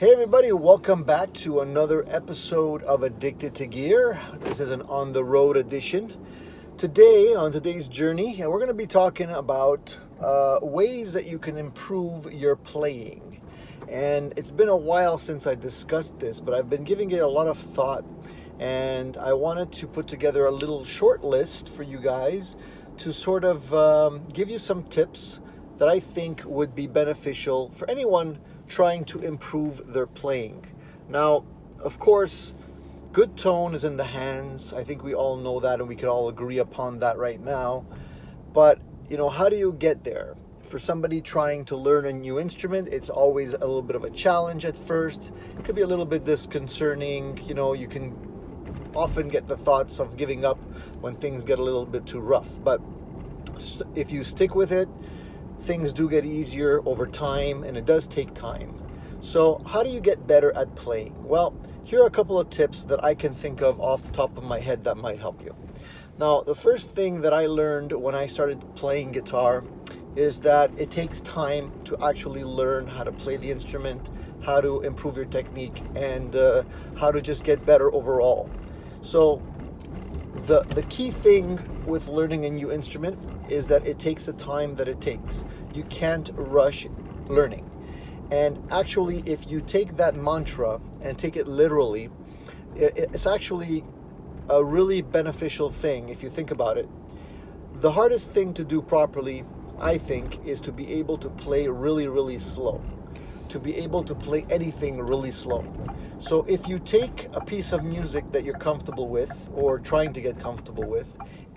Hey everybody, welcome back to another episode of Addicted to Gear. This is an on-the-road edition. Today, on today's journey, we're going to be talking about ways that you can improve your playing. And it's been a while since I discussed this, but I've been giving it a lot of thought. And I wanted to put together a little short list for you guys to sort of give you some tips that I think would be beneficial for anyone trying to improve their playing. Now, of course, good tone is in the hands. I think we all know that and we can all agree upon that right now. But, how do you get there? For somebody trying to learn a new instrument, it's always a little bit of a challenge at first. It could be a little bit disconcerting. You can often get the thoughts of giving up when things get a little bit too rough. But if you stick with it, things do get easier over time, and it does take time. So how do you get better at playing? Well, here are a couple of tips that I can think of off the top of my head that might help you. Now, the first thing that I learned when I started playing guitar is that it takes time to actually learn how to play the instrument, how to improve your technique, and how to just get better overall. So the key thing with learning a new instrument is that it takes the time that it takes. You can't rush learning. And actually, if you take that mantra and take it literally, it's actually a really beneficial thing if you think about it. The hardest thing to do properly, I think, is to be able to play really, really slow. To be able to play anything really slow. So if you take a piece of music that you're comfortable with or trying to get comfortable with,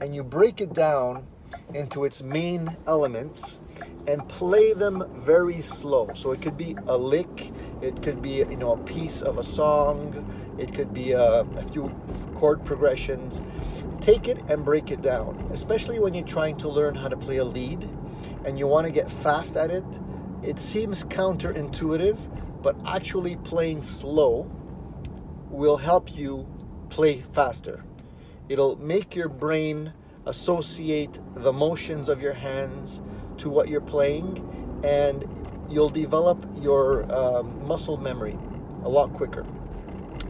and you break it down into its main elements and play them very slow. So it could be a lick, it could be a piece of a song, it could be a few chord progressions. Take it and break it down, especially when you're trying to learn how to play a lead and you want to get fast at it. It seems counterintuitive, but actually playing slow will help you play faster. It'll make your brain associate the motions of your hands to what you're playing, and you'll develop your muscle memory a lot quicker.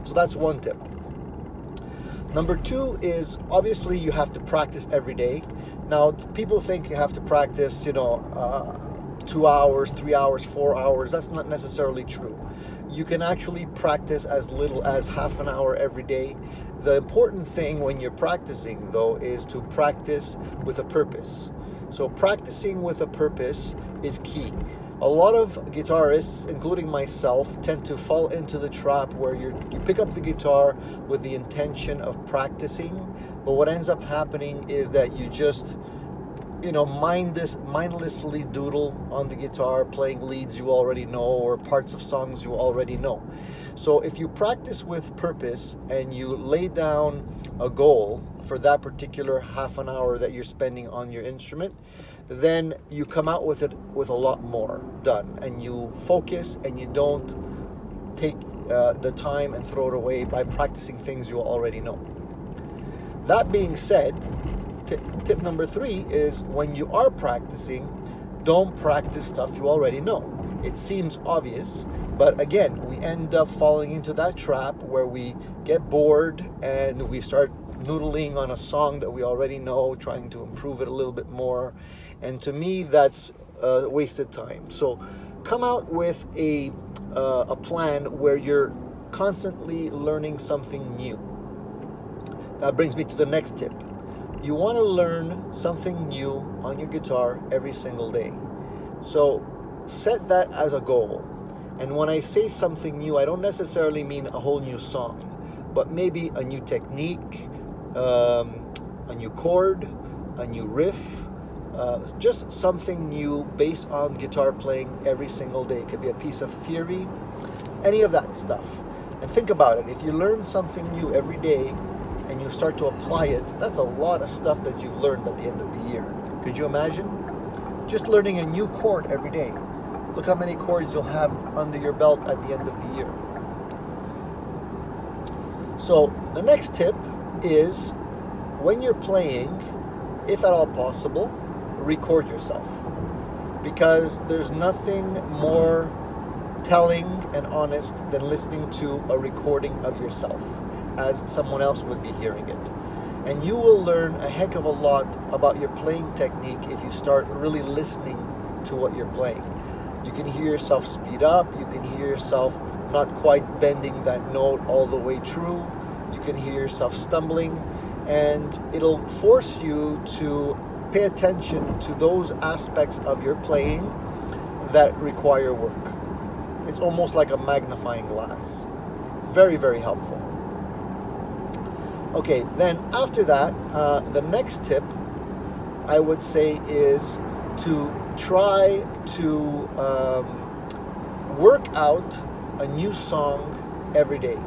So that's one tip. Number two is, obviously you have to practice every day. Now, people think you have to practice 2 hours, 3 hours, 4 hours. That's not necessarily true. You can actually practice as little as half an hour every day. The important thing when you're practicing, though, is to practice with a purpose. So practicing with a purpose is key. A lot of guitarists, including myself, tend to fall into the trap where you pick up the guitar with the intention of practicing, but what ends up happening is that you just mindlessly doodle on the guitar, playing leads you already know or parts of songs you already know. So if you practice with purpose and you lay down a goal for that particular half an hour that you're spending on your instrument, then you come out with it with a lot more done, and you focus and you don't take the time and throw it away by practicing things you already know. That being said, tip number 3 is, when you are practicing, don't practice stuff you already know. It seems obvious, but again, we end up falling into that trap where we get bored and we start noodling on a song that we already know, trying to improve it a little bit more. And to me, that's wasted time. So come out with a plan where you're constantly learning something new. That brings me to the next tip. You want to learn something new on your guitar every single day. So set that as a goal. And when I say something new, I don't necessarily mean a whole new song, but maybe a new technique, a new chord, a new riff, just something new based on guitar playing every single day. It could be a piece of theory, any of that stuff. And think about it. If you learn something new every day, and you start to apply it, that's a lot of stuff that you've learned at the end of the year. Could you imagine? Just learning a new chord every day. Look how many chords you'll have under your belt at the end of the year. So the next tip is, when you're playing, if at all possible, record yourself. Because there's nothing more telling and honest than listening to a recording of yourself as someone else would be hearing it. And you will learn a heck of a lot about your playing technique if you start really listening to what you're playing. You can hear yourself speed up, you can hear yourself not quite bending that note all the way through, you can hear yourself stumbling, and it'll force you to pay attention to those aspects of your playing that require work. It's almost like a magnifying glass. It's very, very helpful. Okay, then after that, the next tip I would say is to try to work out a new song every day.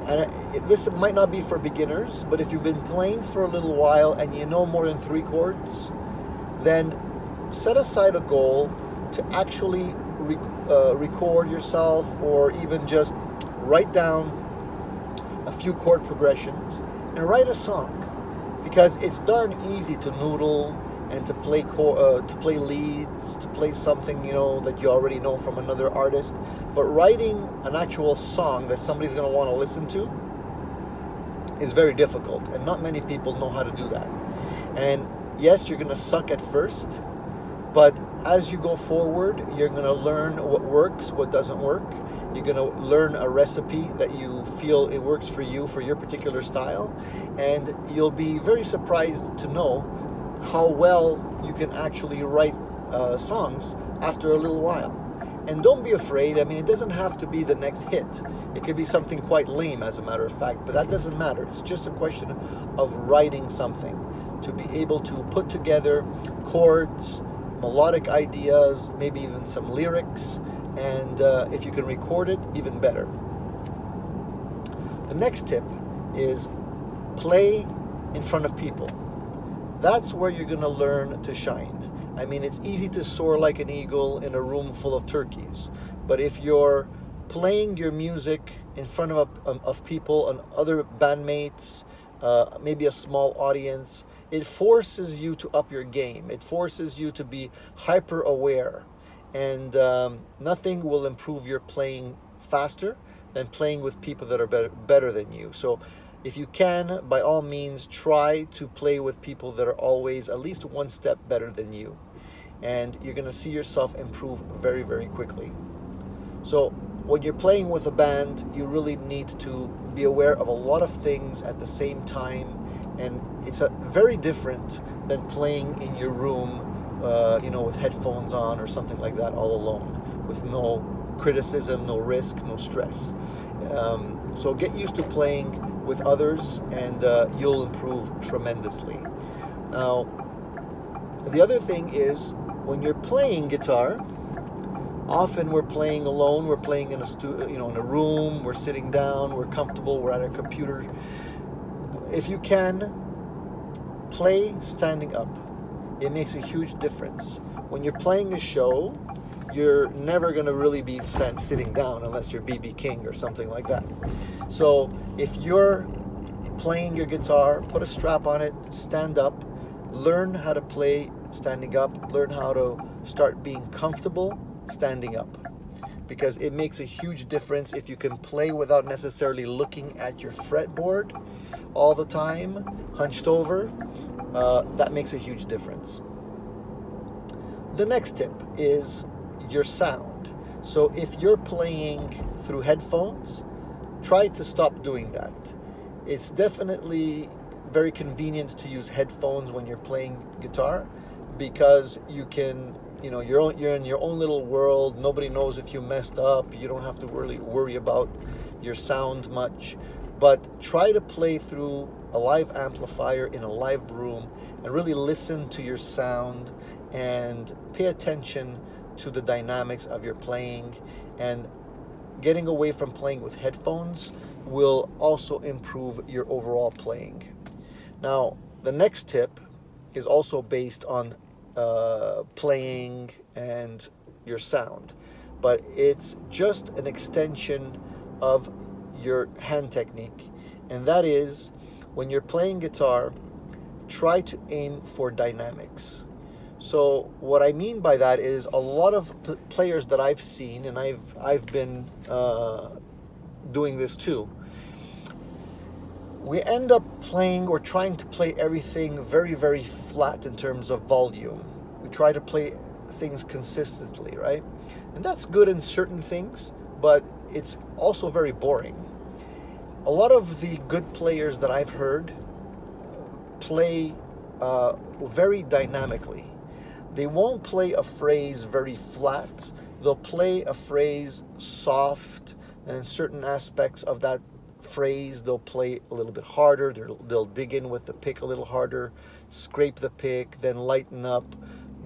And this might not be for beginners, but if you've been playing for a little while and you know more than 3 chords, then set aside a goal to actually record yourself, or even just write down a few chord progressions and write a song, because it's darn easy to noodle and to play leads, to play something that you already know from another artist. But writing an actual song that somebody's going to want to listen to is very difficult, and not many people know how to do that. And yes, you're going to suck at first, but as you go forward, you're going to learn what works, what doesn't work. You're going to learn a recipe that you feel it works for you, for your particular style, and you'll be very surprised to know how well you can actually write songs after a little while. And don't be afraid. I mean, it doesn't have to be the next hit. It could be something quite lame, as a matter of fact, but that doesn't matter. It's just a question of writing something, to be able to put together chords, melodic ideas, maybe even some lyrics, and if you can record it, even better. The next tip is play in front of people. That's where you're going to learn to shine. I mean, it's easy to soar like an eagle in a room full of turkeys, but if you're playing your music in front of people and other bandmates, maybe a small audience, it forces you to up your game. It forces you to be hyper aware, and nothing will improve your playing faster than playing with people that are better than you. So if you can, by all means, try to play with people that are always at least one step better than you, and you're going to see yourself improve very, very quickly. So when you're playing with a band, you really need to be aware of a lot of things at the same time, and it's very different than playing in your room, with headphones on or something like that, all alone, with no criticism, no risk, no stress. So get used to playing with others, and you'll improve tremendously. Now, the other thing is, when you're playing guitar, often we're playing alone. We're playing in in a room. We're sitting down. We're comfortable. We're at our computer. If you can, play standing up. It makes a huge difference. When you're playing a show, you're never going to really be sitting down unless you're B.B. King or something like that. So if you're playing your guitar, put a strap on it, stand up, learn how to play standing up, learn how to start being comfortable standing up, because it makes a huge difference. If you can play without necessarily looking at your fretboard all the time, hunched over, that makes a huge difference. The next tip is your sound. So if you're playing through headphones, try to stop doing that. It's definitely very convenient to use headphones when you're playing guitar, because you can, you're in your own little world. Nobody knows if you messed up. You don't have to really worry about your sound much. But try to play through a live amplifier in a live room and really listen to your sound and pay attention to the dynamics of your playing. And getting away from playing with headphones will also improve your overall playing. Now, the next tip is also based on playing and your sound, but it's just an extension of your hand technique, and that is, when you're playing guitar, try to aim for dynamics. So what I mean by that is a lot of players that I've seen, and I've been doing this too, we end up playing or trying to play everything very, very flat in terms of volume. We try to play things consistently, right? And that's good in certain things, but it's also very boring. A lot of the good players that I've heard play very dynamically. They won't play a phrase very flat. They'll play a phrase soft, and in certain aspects of that phrase, they'll play a little bit harder. They'll dig in with the pick a little harder, scrape the pick, then lighten up,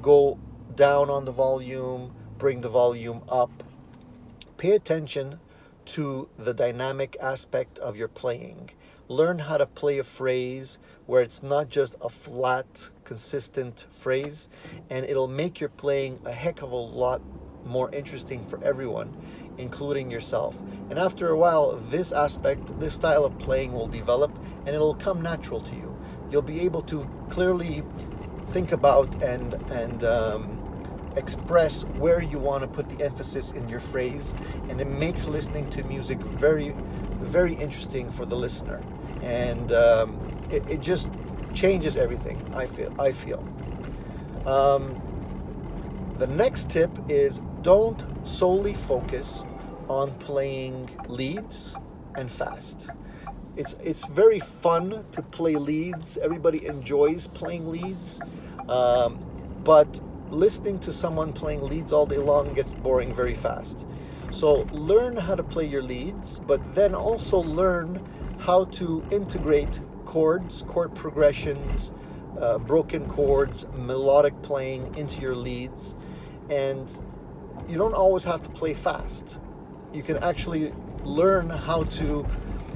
go down on the volume, bring the volume up. Pay attention to the dynamic aspect of your playing. Learn how to play a phrase where it's not just a flat, consistent phrase, and it'll make your playing a heck of a lot more interesting for everyone, including yourself. And after a while, this aspect, this style of playing will develop, and it'll come natural to you. You'll be able to clearly think about and express where you want to put the emphasis in your phrase, and it makes listening to music very, very interesting for the listener. And it just changes everything, I feel. The next tip is don't solely focus on playing leads and fast. It's very fun to play leads. Everybody enjoys playing leads, but listening to someone playing leads all day long gets boring very fast. So learn how to play your leads, but then also learn how to integrate chords, chord progressions, broken chords, melodic playing into your leads. And you don't always have to play fast. You can actually learn how to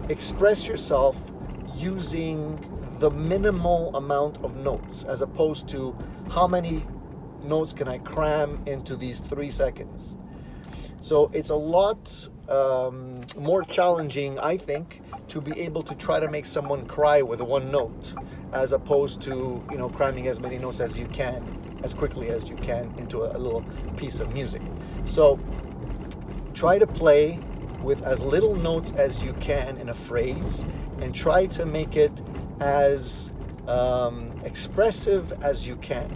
express yourself using the minimal amount of notes, as opposed to how many notes can I cram into these 3 seconds. So it's a lot more challenging, I think, to be able to try to make someone cry with one note, as opposed to, you know, cramming as many notes as you can, as quickly as you can into a little piece of music. So try to play with as little notes as you can in a phrase, and try to make it as expressive as you can.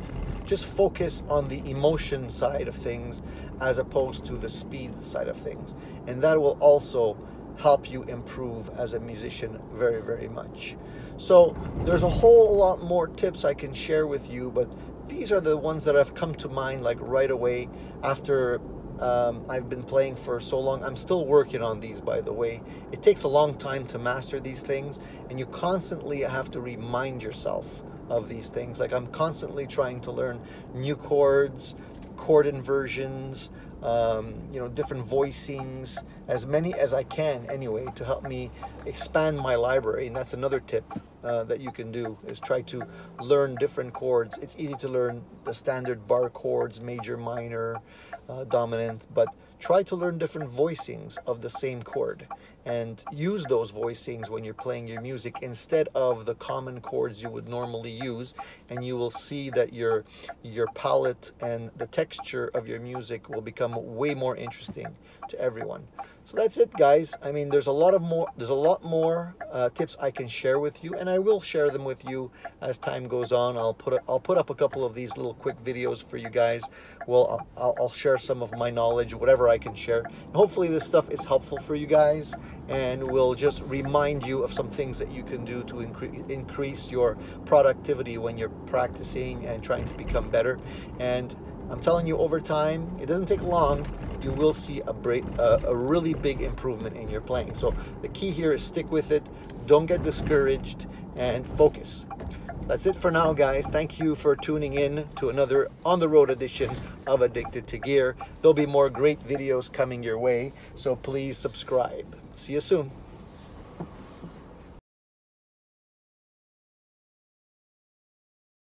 Just focus on the emotion side of things as opposed to the speed side of things, and that will also help you improve as a musician very, very much. So there's a whole lot more tips I can share with you, but these are the ones that have come to mind like right away after I've been playing for so long. I'm still working on these, by the way. It takes a long time to master these things, and you constantly have to remind yourself of these things. Like, I'm constantly trying to learn new chords, chord inversions, you know, different voicings, as many as I can anyway, to help me expand my library. And that's another tip that you can do, is try to learn different chords. It's easy to learn the standard bar chords, major, minor, dominant, but try to learn different voicings of the same chord and use those voicings when you're playing your music instead of the common chords you would normally use, and you will see that your palette and the texture of your music will become way more interesting to everyone. So that's it, guys. I mean, there's a lot more tips I can share with you, and I will share them with you as time goes on. I'll put up a couple of these little quick videos for you guys. Well, I'll share some of my knowledge, whatever I can share. And hopefully this stuff is helpful for you guys, and will just remind you of some things that you can do to increase your productivity when you're practicing and trying to become better. And I'm telling you, over time, it doesn't take long, you will see a really big improvement in your playing. So the key here is stick with it, don't get discouraged, and focus. That's it for now, guys. Thank you for tuning in to another on the road edition of Addicted to Gear. There'll be more great videos coming your way, so please subscribe. See you soon.